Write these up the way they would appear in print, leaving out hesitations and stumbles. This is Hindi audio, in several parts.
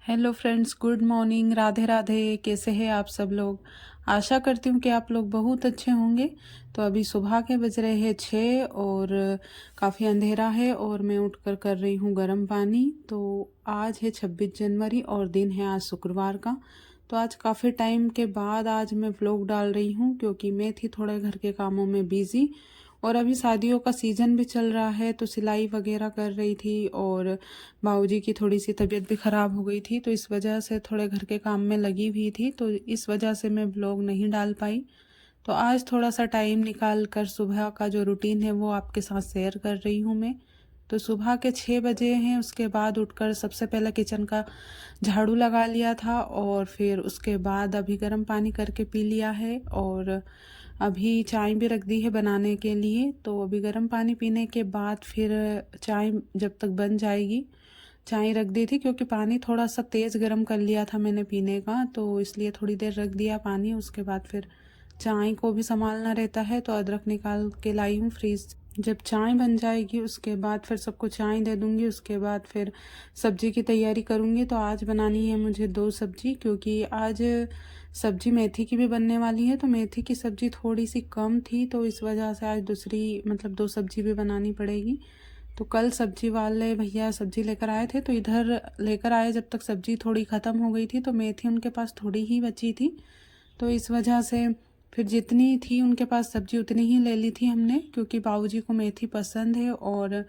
Hello friends, good morning, Radhe Radhe. कैसे हैं आप सब लोग? आशा करती हूँ कि आप लोग बहुत अच्छे होंगे। तो अभी सुबह के बज रहे हैं 6 और काफ़ी अंधेरा है और मैं उठकर कर रही हूँ गर्म पानी। तो आज है 26 जनवरी और दिन है आज शुक्रवार का। तो आज काफ़ी टाइम के बाद आज मैं व्लॉग डाल रही हूँ क्योंकि मैं थी थोड़े घर के कामों में बिज़ी और अभी शादियों का सीज़न भी चल रहा है तो सिलाई वगैरह कर रही थी और बाबूजी की थोड़ी सी तबीयत भी ख़राब हो गई थी तो इस वजह से थोड़े घर के काम में लगी हुई थी, तो इस वजह से मैं ब्लॉग नहीं डाल पाई। तो आज थोड़ा सा टाइम निकाल कर सुबह का जो रूटीन है वो आपके साथ शेयर कर रही हूँ मैं। तो सुबह के 6 बजे हैं, उसके बाद उठकर सबसे पहले किचन का झाड़ू लगा लिया था और फिर उसके बाद अभी गर्म पानी करके पी लिया है और अभी चाय भी रख दी है बनाने के लिए। तो अभी गर्म पानी पीने के बाद फिर चाय जब तक बन जाएगी, चाय रख दी थी क्योंकि पानी थोड़ा सा तेज़ गर्म कर लिया था मैंने पीने का, तो इसलिए थोड़ी देर रख दिया पानी। उसके बाद फिर चाय को भी संभालना रहता है तो अदरक निकाल के लाई हूँ फ्रीज। जब चाय बन जाएगी उसके बाद फिर सबको चाय दे दूँगी। उसके बाद फिर सब्जी की तैयारी करूँगी। तो आज बनानी है मुझे 2 सब्जी, क्योंकि आज सब्जी मेथी की भी बनने वाली है। तो मेथी की सब्जी थोड़ी सी कम थी तो इस वजह से आज दूसरी मतलब 2 सब्जी भी बनानी पड़ेगी। तो कल सब्जी वाले भैया सब्जी लेकर आए थे तो इधर लेकर आए, जब तक सब्जी थोड़ी ख़त्म हो गई थी तो मेथी उनके पास थोड़ी ही बची थी। तो इस वजह से फिर जितनी थी उनके पास सब्जी उतनी ही ले ली थी हमने, क्योंकि बाबूजी को मेथी पसंद है और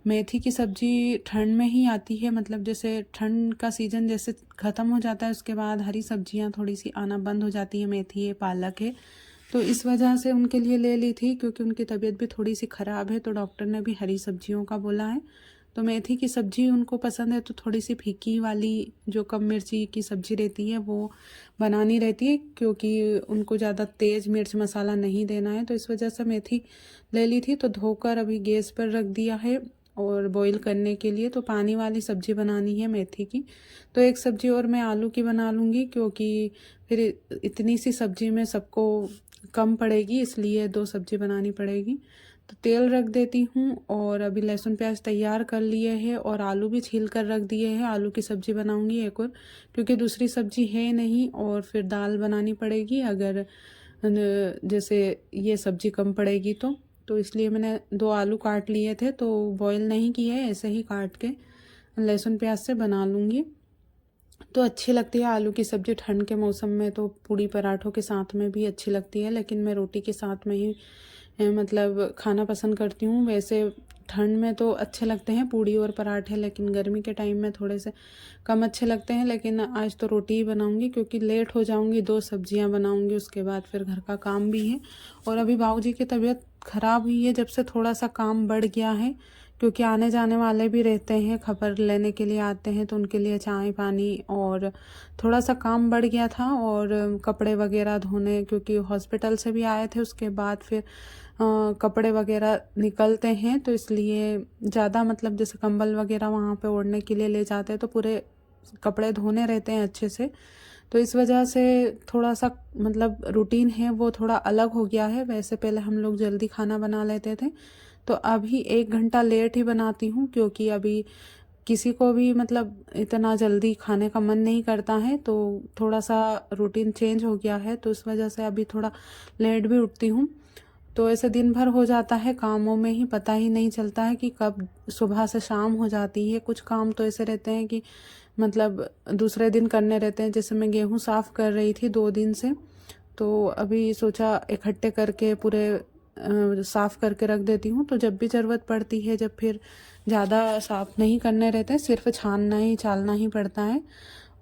मेथी की सब्जी ठंड में ही आती है। मतलब जैसे ठंड का सीज़न जैसे ख़त्म हो जाता है उसके बाद हरी सब्जियां थोड़ी सी आना बंद हो जाती है, मेथी है, पालक है। तो इस वजह से उनके लिए ले ली थी क्योंकि उनकी तबीयत भी थोड़ी सी ख़राब है तो डॉक्टर ने भी हरी सब्जियों का बोला है। तो मेथी की सब्ज़ी उनको पसंद है तो थोड़ी सी फीकी वाली जो कम मिर्ची की सब्ज़ी रहती है वो बनानी रहती है, क्योंकि उनको ज़्यादा तेज़ मिर्च मसाला नहीं देना है। तो इस वजह से मेथी ले ली थी। तो धोकर अभी गैस पर रख दिया है और बॉईल करने के लिए। तो पानी वाली सब्ज़ी बनानी है मेथी की। तो एक सब्ज़ी और मैं आलू की बना लूँगी क्योंकि फिर इतनी सी सब्ज़ी में सबको कम पड़ेगी, इसलिए 2 सब्ज़ी बनानी पड़ेगी। तो तेल रख देती हूँ और अभी लहसुन प्याज तैयार कर लिए हैं और आलू भी छील कर रख दिए हैं। आलू की सब्ज़ी बनाऊँगी एक और, क्योंकि दूसरी सब्ज़ी है नहीं और फिर दाल बनानी पड़ेगी अगर जैसे ये सब्ज़ी कम पड़ेगी तो इसलिए मैंने 2 आलू काट लिए थे तो बॉईल नहीं किए, ऐसे ही काट के लहसुन प्याज से बना लूँगी। तो अच्छी लगती है आलू की सब्ज़ी ठंड के मौसम में, तो पूड़ी पराठों के साथ में भी अच्छी लगती है, लेकिन मैं रोटी के साथ में ही मतलब खाना पसंद करती हूँ। वैसे ठंड में तो अच्छे लगते हैं पूड़ी और पराठे, लेकिन गर्मी के टाइम में थोड़े से कम अच्छे लगते हैं। लेकिन आज तो रोटी ही बनाऊंगी क्योंकि लेट हो जाऊंगी, 2 सब्जियां बनाऊंगी, उसके बाद फिर घर का काम भी है। और अभी बाबूजी की तबीयत ख़राब हुई है जब से थोड़ा सा काम बढ़ गया है, क्योंकि आने जाने वाले भी रहते हैं, खबर लेने के लिए आते हैं तो उनके लिए चाय पानी और थोड़ा सा काम बढ़ गया था। और कपड़े वगैरह धोने, क्योंकि हॉस्पिटल से भी आए थे उसके बाद फिर कपड़े वगैरह निकलते हैं तो इसलिए ज़्यादा मतलब जैसे कंबल वगैरह वहाँ पे ओढ़ने के लिए ले जाते हैं तो पूरे कपड़े धोने रहते हैं अच्छे से। तो इस वजह से थोड़ा सा मतलब रूटीन है वो थोड़ा अलग हो गया है। वैसे पहले हम लोग जल्दी खाना बना लेते थे, तो अभी 1 घंटा लेट ही बनाती हूँ क्योंकि अभी किसी को भी मतलब इतना जल्दी खाने का मन नहीं करता है। तो थोड़ा सा रूटीन चेंज हो गया है तो इस वजह से अभी थोड़ा लेट भी उठती हूँ। तो ऐसे दिन भर हो जाता है कामों में ही, पता ही नहीं चलता है कि कब सुबह से शाम हो जाती है। कुछ काम तो ऐसे रहते हैं कि मतलब दूसरे दिन करने रहते हैं। जैसे मैं गेहूँ साफ़ कर रही थी 2 दिन से, तो अभी सोचा इकट्ठे करके पूरे साफ़ करके रख देती हूँ, तो जब भी ज़रूरत पड़ती है, जब फिर ज़्यादा साफ़ नहीं करने रहते हैं, सिर्फ छानना ही चालना ही पड़ता है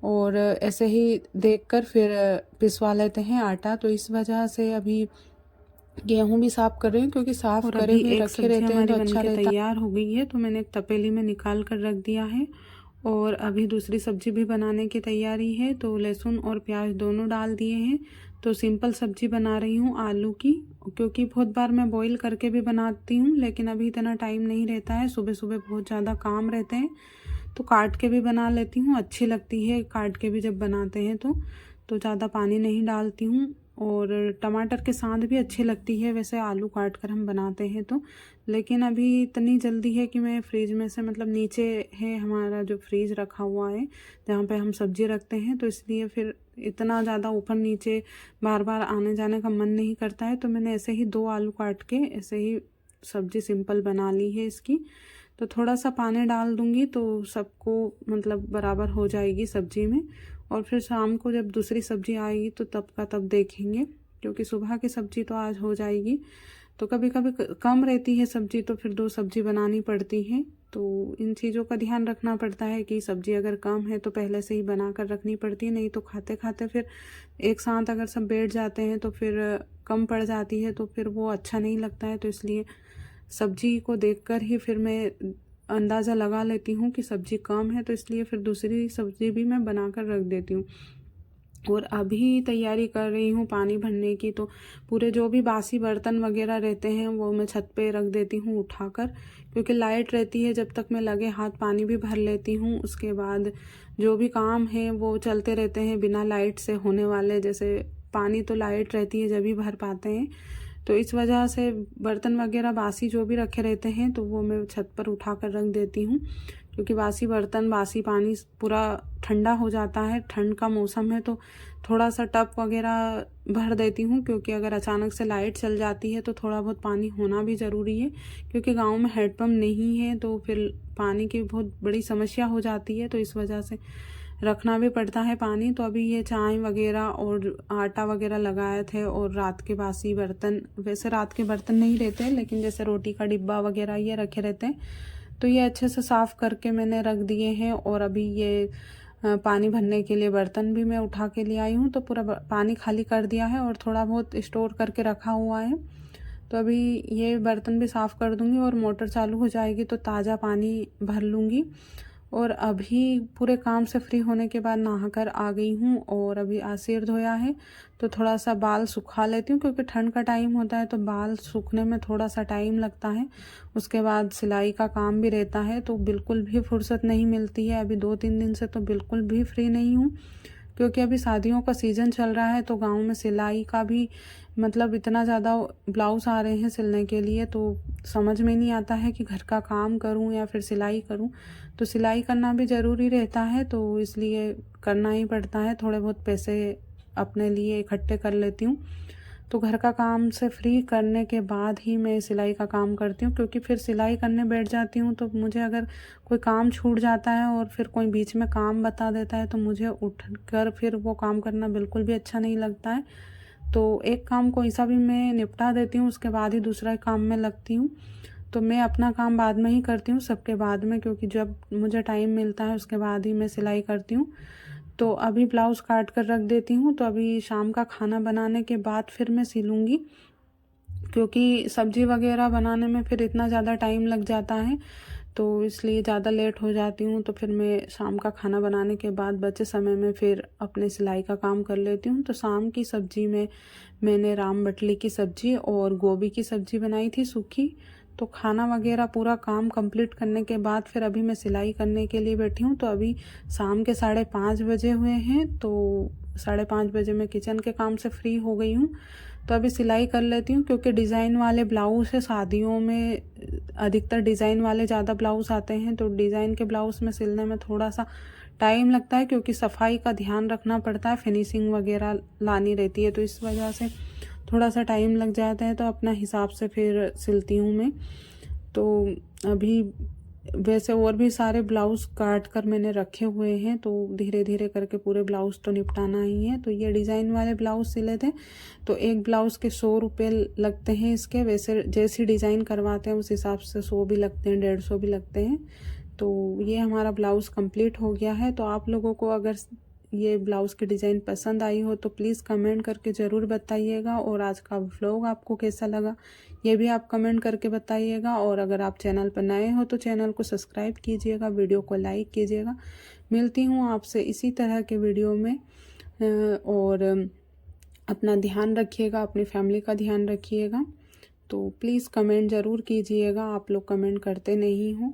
और ऐसे ही देखकर फिर पिसवा लेते हैं आटा। तो इस वजह से अभी गेहूँ भी साफ़ कर रही हूँ क्योंकि साफ़ करे हुए रखे रहते हैं तो अच्छा रहता है। तैयार हो गई है तो मैंने एक तपेली में निकाल कर रख दिया है और अभी दूसरी सब्जी भी बनाने की तैयारी है। तो लहसुन और प्याज दोनों डाल दिए हैं। तो सिंपल सब्जी बना रही हूँ आलू की, क्योंकि बहुत बार मैं बॉईल करके भी बनाती हूँ लेकिन अभी इतना टाइम नहीं रहता है, सुबह सुबह बहुत ज़्यादा काम रहते हैं तो काट के भी बना लेती हूँ। अच्छी लगती है काट के भी जब बनाते हैं तो ज़्यादा पानी नहीं डालती हूँ और टमाटर के साथ भी अच्छी लगती है वैसे आलू काट कर हम बनाते हैं तो। लेकिन अभी इतनी जल्दी है कि मैं फ्रिज में से मतलब नीचे है हमारा जो फ्रीज रखा हुआ है जहाँ पे हम सब्जी रखते हैं, तो इसलिए फिर इतना ज़्यादा ऊपर नीचे बार बार आने जाने का मन नहीं करता है। तो मैंने ऐसे ही 2 आलू काट के ऐसे ही सब्जी सिंपल बना ली है इसकी। तो थोड़ा सा पानी डाल दूँगी तो सबको मतलब बराबर हो जाएगी सब्जी में। और फिर शाम को जब दूसरी सब्जी आएगी तो तब का तब देखेंगे, क्योंकि सुबह की सब्जी तो आज हो जाएगी। तो कभी कभी कम रहती है सब्जी तो फिर 2 सब्जी बनानी पड़ती है। तो इन चीज़ों का ध्यान रखना पड़ता है कि सब्जी अगर कम है तो पहले से ही बना कर रखनी पड़ती है, नहीं तो खाते खाते फिर एक साथ अगर सब बैठ जाते हैं तो फिर कम पड़ जाती है तो फिर वो अच्छा नहीं लगता है। तो इसलिए सब्जी को देखकर ही फिर मैं अंदाज़ा लगा लेती हूँ कि सब्जी कम है, तो इसलिए फिर दूसरी सब्जी भी मैं बना कर रख देती हूँ। और अभी तैयारी कर रही हूँ पानी भरने की, तो पूरे जो भी बासी बर्तन वगैरह रहते हैं वो मैं छत पे रख देती हूँ उठाकर, क्योंकि लाइट रहती है जब तक मैं लगे हाथ पानी भी भर लेती हूँ। उसके बाद जो भी काम है वो चलते रहते हैं बिना लाइट से होने वाले, जैसे पानी तो लाइट रहती है जब भी भर पाते हैं। तो इस वजह से बर्तन वगैरह बासी जो भी रखे रहते हैं तो वो मैं छत पर उठा कर रख देती हूँ, क्योंकि बासी बर्तन बासी पानी पूरा ठंडा हो जाता है। ठंड का मौसम है तो थोड़ा सा टब वगैरह भर देती हूँ, क्योंकि अगर अचानक से लाइट चल जाती है तो थोड़ा बहुत पानी होना भी ज़रूरी है, क्योंकि गांव में हैंडपम्प नहीं है तो फिर पानी की बहुत बड़ी समस्या हो जाती है। तो इस वजह से रखना भी पड़ता है पानी। तो अभी ये चाय वगैरह और आटा वगैरह लगाए थे, और रात के बासी बर्तन, वैसे रात के बर्तन नहीं रहते लेकिन जैसे रोटी का डिब्बा वगैरह ये रखे रहते हैं, तो ये अच्छे से साफ़ करके मैंने रख दिए हैं। और अभी ये पानी भरने के लिए बर्तन भी मैं उठा के ले आई हूँ, तो पूरा पानी खाली कर दिया है और थोड़ा बहुत स्टोर करके रखा हुआ है। तो अभी ये बर्तन भी साफ़ कर दूँगी और मोटर चालू हो जाएगी तो ताज़ा पानी भर लूँगी। और अभी पूरे काम से फ्री होने के बाद नहाकर आ गई हूँ, और अभी आज सिर धोया है तो थोड़ा सा बाल सुखा लेती हूँ, क्योंकि ठंड का टाइम होता है तो बाल सूखने में थोड़ा सा टाइम लगता है। उसके बाद सिलाई का काम भी रहता है तो बिल्कुल भी फुर्सत नहीं मिलती है। अभी 2-3 दिन से तो बिल्कुल भी फ्री नहीं हूँ, क्योंकि अभी शादियों का सीज़न चल रहा है तो गांव में सिलाई का भी मतलब इतना ज़्यादा ब्लाउज़ आ रहे हैं सिलने के लिए, तो समझ में नहीं आता है कि घर का काम करूं या फिर सिलाई करूं। तो सिलाई करना भी ज़रूरी रहता है तो इसलिए करना ही पड़ता है। थोड़े बहुत पैसे अपने लिए इकट्ठे कर लेती हूँ, तो घर का काम से फ्री करने के बाद ही मैं सिलाई का काम करती हूँ, क्योंकि फिर सिलाई करने बैठ जाती हूँ तो मुझे अगर कोई काम छूट जाता है और फिर कोई बीच में काम बता देता है तो मुझे उठकर फिर वो काम करना बिल्कुल भी अच्छा नहीं लगता है। तो एक काम कोई सा भी मैं निपटा देती हूँ, उसके बाद ही दूसरा काम में लगती हूँ। तो मैं अपना काम बाद में ही करती हूँ, सबके बाद में, क्योंकि जब मुझे टाइम मिलता है उसके बाद ही मैं सिलाई करती हूँ। तो अभी ब्लाउज़ काट कर रख देती हूँ, तो अभी शाम का खाना बनाने के बाद फिर मैं सिलूँगी, क्योंकि सब्ज़ी वगैरह बनाने में फिर इतना ज़्यादा टाइम लग जाता है तो इसलिए ज़्यादा लेट हो जाती हूँ। तो फिर मैं शाम का खाना बनाने के बाद बचे समय में फिर अपने सिलाई का काम कर लेती हूँ। तो शाम की सब्ज़ी में मैंने राम बटली की सब्ज़ी और गोभी की सब्ज़ी बनाई थी सूखी। तो खाना वगैरह पूरा काम कंप्लीट करने के बाद फिर अभी मैं सिलाई करने के लिए बैठी हूँ। तो अभी शाम के 5:30 बजे हुए हैं, तो 5:30 बजे मैं किचन के काम से फ्री हो गई हूँ। तो अभी सिलाई कर लेती हूँ, क्योंकि डिज़ाइन वाले ब्लाउज़ है, शादियों में अधिकतर डिज़ाइन वाले ज़्यादा ब्लाउज़ आते हैं, तो डिज़ाइन के ब्लाउज़ में सिलने में थोड़ा सा टाइम लगता है, क्योंकि सफाई का ध्यान रखना पड़ता है, फिनिशिंग वगैरह लानी रहती है, तो इस वजह से थोड़ा सा टाइम लग जाता है। तो अपना हिसाब से फिर सिलती हूँ मैं। तो अभी वैसे और भी सारे ब्लाउज़ काट कर मैंने रखे हुए हैं, तो धीरे धीरे करके पूरे ब्लाउज़ तो निपटाना ही है। तो ये डिज़ाइन वाले ब्लाउज़ सिले थे, तो एक ब्लाउज़ के 100 रुपये लगते हैं इसके। वैसे जैसी डिज़ाइन करवाते हैं उस हिसाब से 100 भी लगते हैं, 150 भी लगते हैं। तो ये हमारा ब्लाउज़ कंप्लीट हो गया है। तो आप लोगों को अगर ये ब्लाउज़ की डिज़ाइन पसंद आई हो तो प्लीज़ कमेंट करके ज़रूर बताइएगा, और आज का व्लॉग आपको कैसा लगा ये भी आप कमेंट करके बताइएगा। और अगर आप चैनल पर नए हो तो चैनल को सब्सक्राइब कीजिएगा, वीडियो को लाइक कीजिएगा। मिलती हूँ आपसे इसी तरह के वीडियो में, और अपना ध्यान रखिएगा, अपनी फैमिली का ध्यान रखिएगा। तो प्लीज़ कमेंट ज़रूर कीजिएगा, आप लोग कमेंट करते नहीं हो।